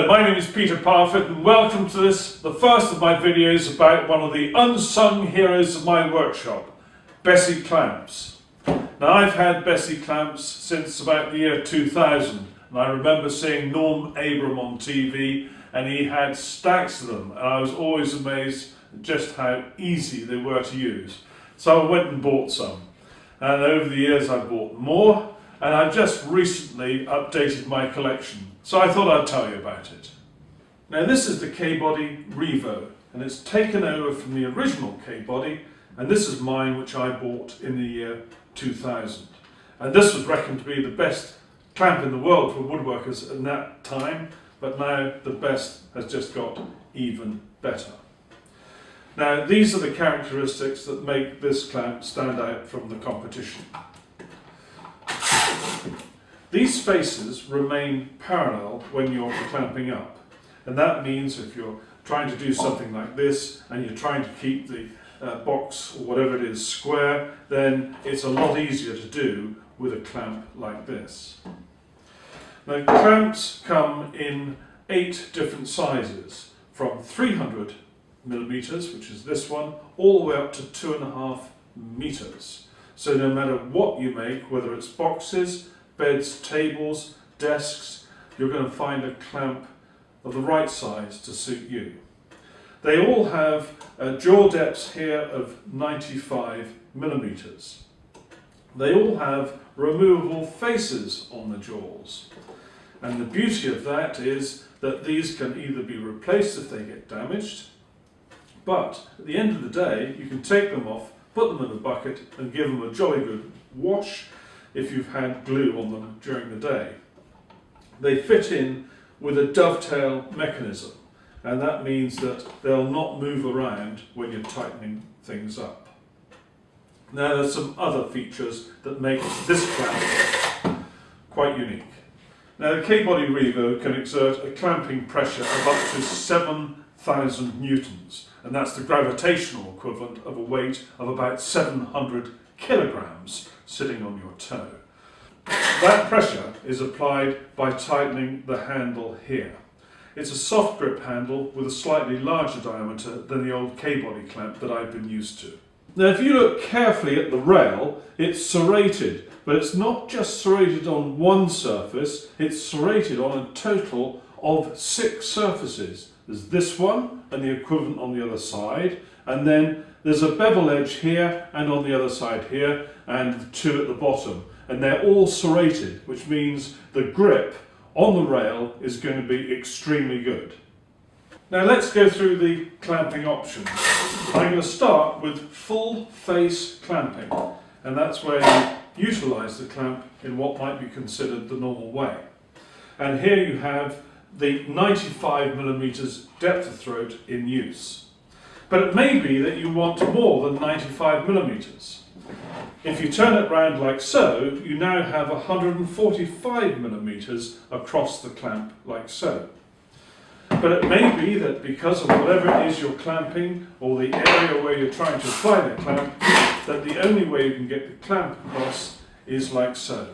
Hello, my name is Peter Parfitt and welcome to this, the first of my videos about one of the unsung heroes of my workshop, Bessey Clamps. Now I've had Bessey Clamps since about the year 2000 and I remember seeing Norm Abram on TV and he had stacks of them and I was always amazed at just how easy they were to use. So I went and bought some and over the years I bought more and I've just recently updated my collection. So I thought I'd tell you about it. Now this is the K-Body REVO and it's taken over from the original K-Body and this is mine which I bought in the year 2000. And this was reckoned to be the best clamp in the world for woodworkers in that time, but now the best has just got even better. Now these are the characteristics that make this clamp stand out from the competition. These faces remain parallel when you're clamping up, and that means if you're trying to do something like this and you're trying to keep the box or whatever it is square, then it's a lot easier to do with a clamp like this. Now clamps come in 8 different sizes, from 300 millimeters, which is this one, all the way up to 2.5 meters. So no matter what you make, whether it's boxes, beds, tables, desks, you're going to find a clamp of the right size to suit you. They all have jaw depths here of 95 millimeters. They all have removable faces on the jaws. And the beauty of that is that these can either be replaced if they get damaged, but at the end of the day you can take them off, put them in a bucket and give them a jolly good wash if you've had glue on them during the day. They fit in with a dovetail mechanism, and that means that they'll not move around when you're tightening things up. Now there's some other features that make this clamp quite unique. Now the K-Body REVO can exert a clamping pressure of up to 7,000 newtons, and that's the gravitational equivalent of a weight of about 700 kilograms sitting on your toe. That pressure is applied by tightening the handle here. It's a soft grip handle with a slightly larger diameter than the old K-Body clamp that I've been used to. Now if you look carefully at the rail, it's serrated, but it's not just serrated on one surface, it's serrated on a total of 6 surfaces. There's this one and the equivalent on the other side, and then there's a bevel edge here and on the other side here, and 2 at the bottom. And they're all serrated, which means the grip on the rail is going to be extremely good. Now let's go through the clamping options. I'm going to start with full face clamping, and that's where you utilise the clamp in what might be considered the normal way. And here you have the 95 millimeters depth of throat in use. But it may be that you want more than 95 millimeters. If you turn it round like so, you now have 145 millimeters across the clamp like so. But it may be that because of whatever it is you're clamping, or the area where you're trying to apply the clamp, that the only way you can get the clamp across is like so.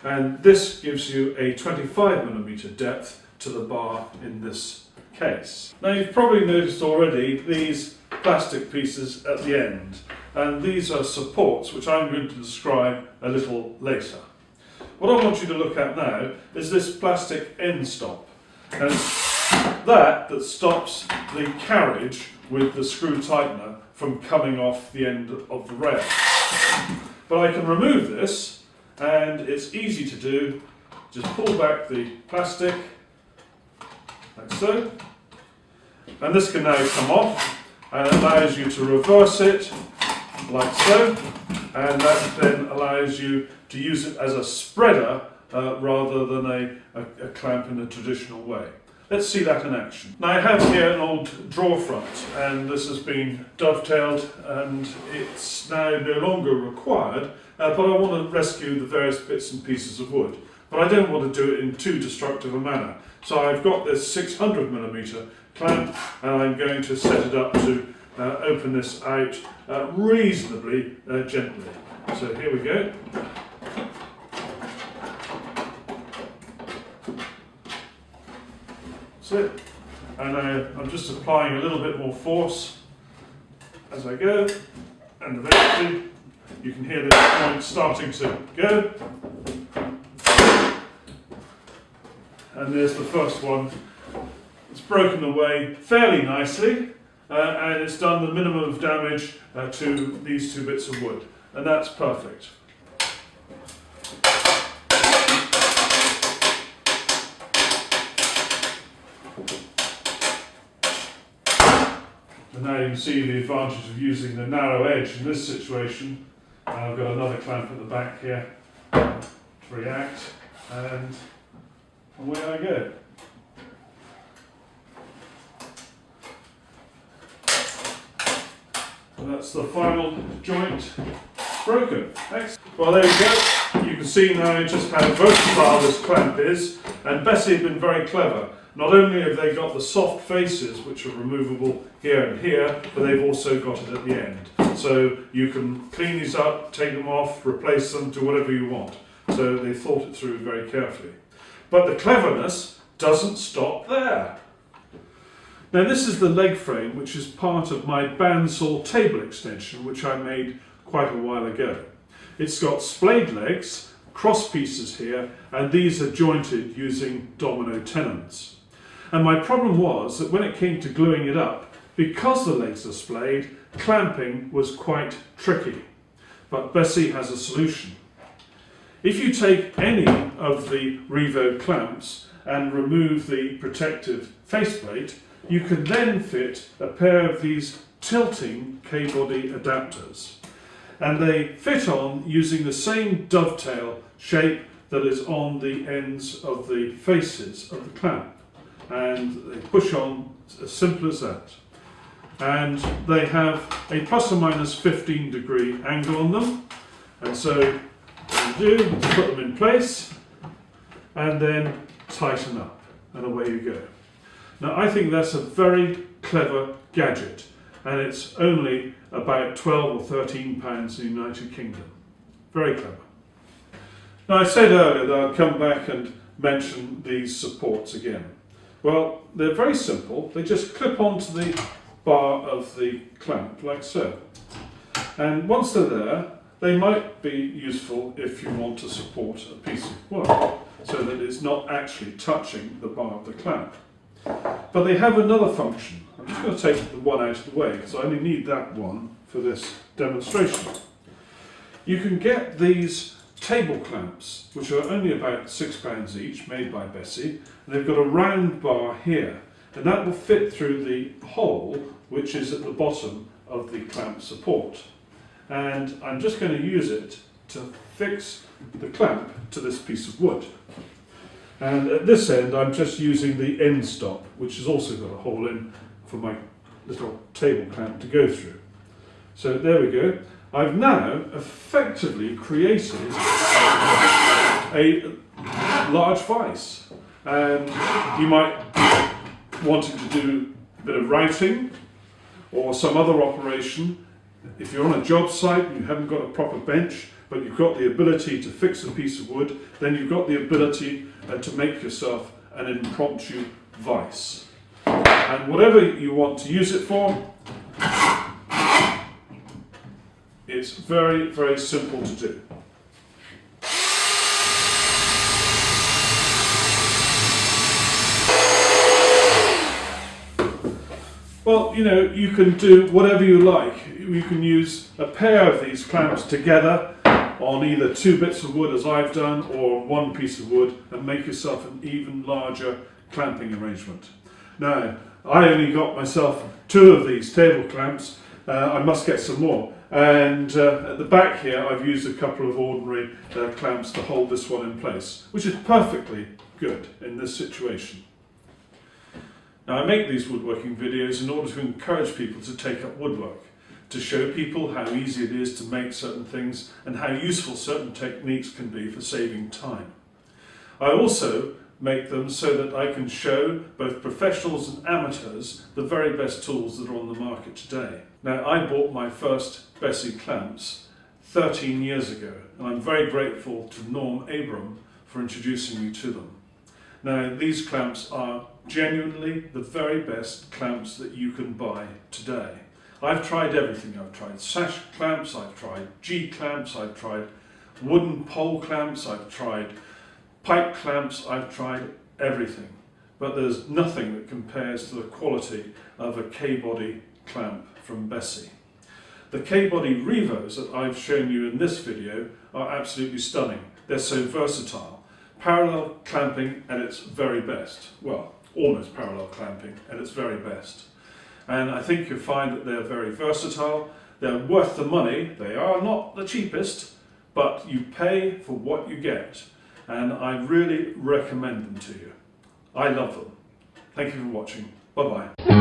And this gives you a 25 millimeter depth to the bar in this case. Now you've probably noticed already these plastic pieces at the end, and these are supports which I'm going to describe a little later. What I want you to look at now is this plastic end stop, and that stops the carriage with the screw tightener from coming off the end of the rail. But I can remove this, and it's easy to do. Just pull back the plastic like so, and this can now come off and allows you to reverse it like so, and that then allows you to use it as a spreader rather than a clamp in a traditional way. Let's see that in action. Now I have here an old drawer front, and this has been dovetailed and it's now no longer required, but I want to rescue the various bits and pieces of wood. But I don't want to do it in too destructive a manner. So I've got this 600 millimeter clamp, and I'm going to set it up to open this out reasonably gently. So here we go. That's it. And I'm just applying a little bit more force as I go, and eventually you can hear this point starting to go. And there's the first one. It's broken away fairly nicely, and it's done the minimum of damage to these two bits of wood, and that's perfect. And now you can see the advantage of using the narrow edge in this situation. I've got another clamp at the back here to react, and away I go. And that's the final joint broken. Excellent. Well, there you go. You can see now just how versatile this clamp is, and Bessey have been very clever. Not only have they got the soft faces, which are removable here and here, but they've also got it at the end. So you can clean these up, take them off, replace them, do whatever you want. So they thought it through very carefully. But the cleverness doesn't stop there. Now this is the leg frame, which is part of my bandsaw table extension, which I made quite a while ago. It's got splayed legs, cross pieces here, and these are jointed using domino tenons. And my problem was that when it came to gluing it up, because the legs are splayed, clamping was quite tricky. But Bessey has a solution. If you take any of the REVO clamps and remove the protective faceplate, you can then fit a pair of these tilting K-Body adapters. And they fit on using the same dovetail shape that is on the ends of the faces of the clamp. And they push on as simple as that. And they have a plus or minus 15-degree angle on them. And so what you do is put them in place and then tighten up, and away you go. Now I think that's a very clever gadget, and it's only about 12 or 13 pounds in the United Kingdom. Very clever. Now I said earlier that I'd come back and mention these supports again. Well, they're very simple. They just clip onto the bar of the clamp like so. And once they're there, they might be useful if you want to support a piece of wood so that it's not actually touching the bar of the clamp. But they have another function. I'm just going to take the one out of the way because I only need that one for this demonstration. You can get these table clamps, which are only about £6 each, made by Bessey, and they've got a round bar here, and that will fit through the hole which is at the bottom of the clamp support. And I'm just going to use it to fix the clamp to this piece of wood. And at this end I'm just using the end stop, which has also got a hole in for my little table clamp to go through. So there we go. I've now effectively created a large vise, and you might want to do a bit of routing or some other operation. If you're on a job site and you haven't got a proper bench, but you've got the ability to fix a piece of wood, then you've got the ability to make yourself an impromptu vise. And whatever you want to use it for, it's very, very simple to do. Well, you know, you can do whatever you like. You can use a pair of these clamps together on either two bits of wood, as I've done, or one piece of wood, and make yourself an even larger clamping arrangement. Now, I only got myself two of these table clamps. I must get some more. And at the back here I've used a couple of ordinary clamps to hold this one in place, which is perfectly good in this situation. Now I make these woodworking videos in order to encourage people to take up woodwork, to show people how easy it is to make certain things and how useful certain techniques can be for saving time. I also make them so that I can show both professionals and amateurs the very best tools that are on the market today. Now, I bought my first Bessey clamps 13 years ago, and I'm very grateful to Norm Abram for introducing me to them. Now, these clamps are genuinely the very best clamps that you can buy today. I've tried everything. I've tried sash clamps, I've tried G clamps, I've tried wooden pole clamps, I've tried pipe clamps, I've tried everything. But there's nothing that compares to the quality of a K-Body clamp from Bessey. The K-Body REVOs that I've shown you in this video are absolutely stunning. They're so versatile. Parallel clamping at its very best. Well, almost parallel clamping at its very best. And I think you'll find that they're very versatile. They're worth the money. They are not the cheapest, but you pay for what you get. And I really recommend them to you. I love them. Thank you for watching. Bye-bye.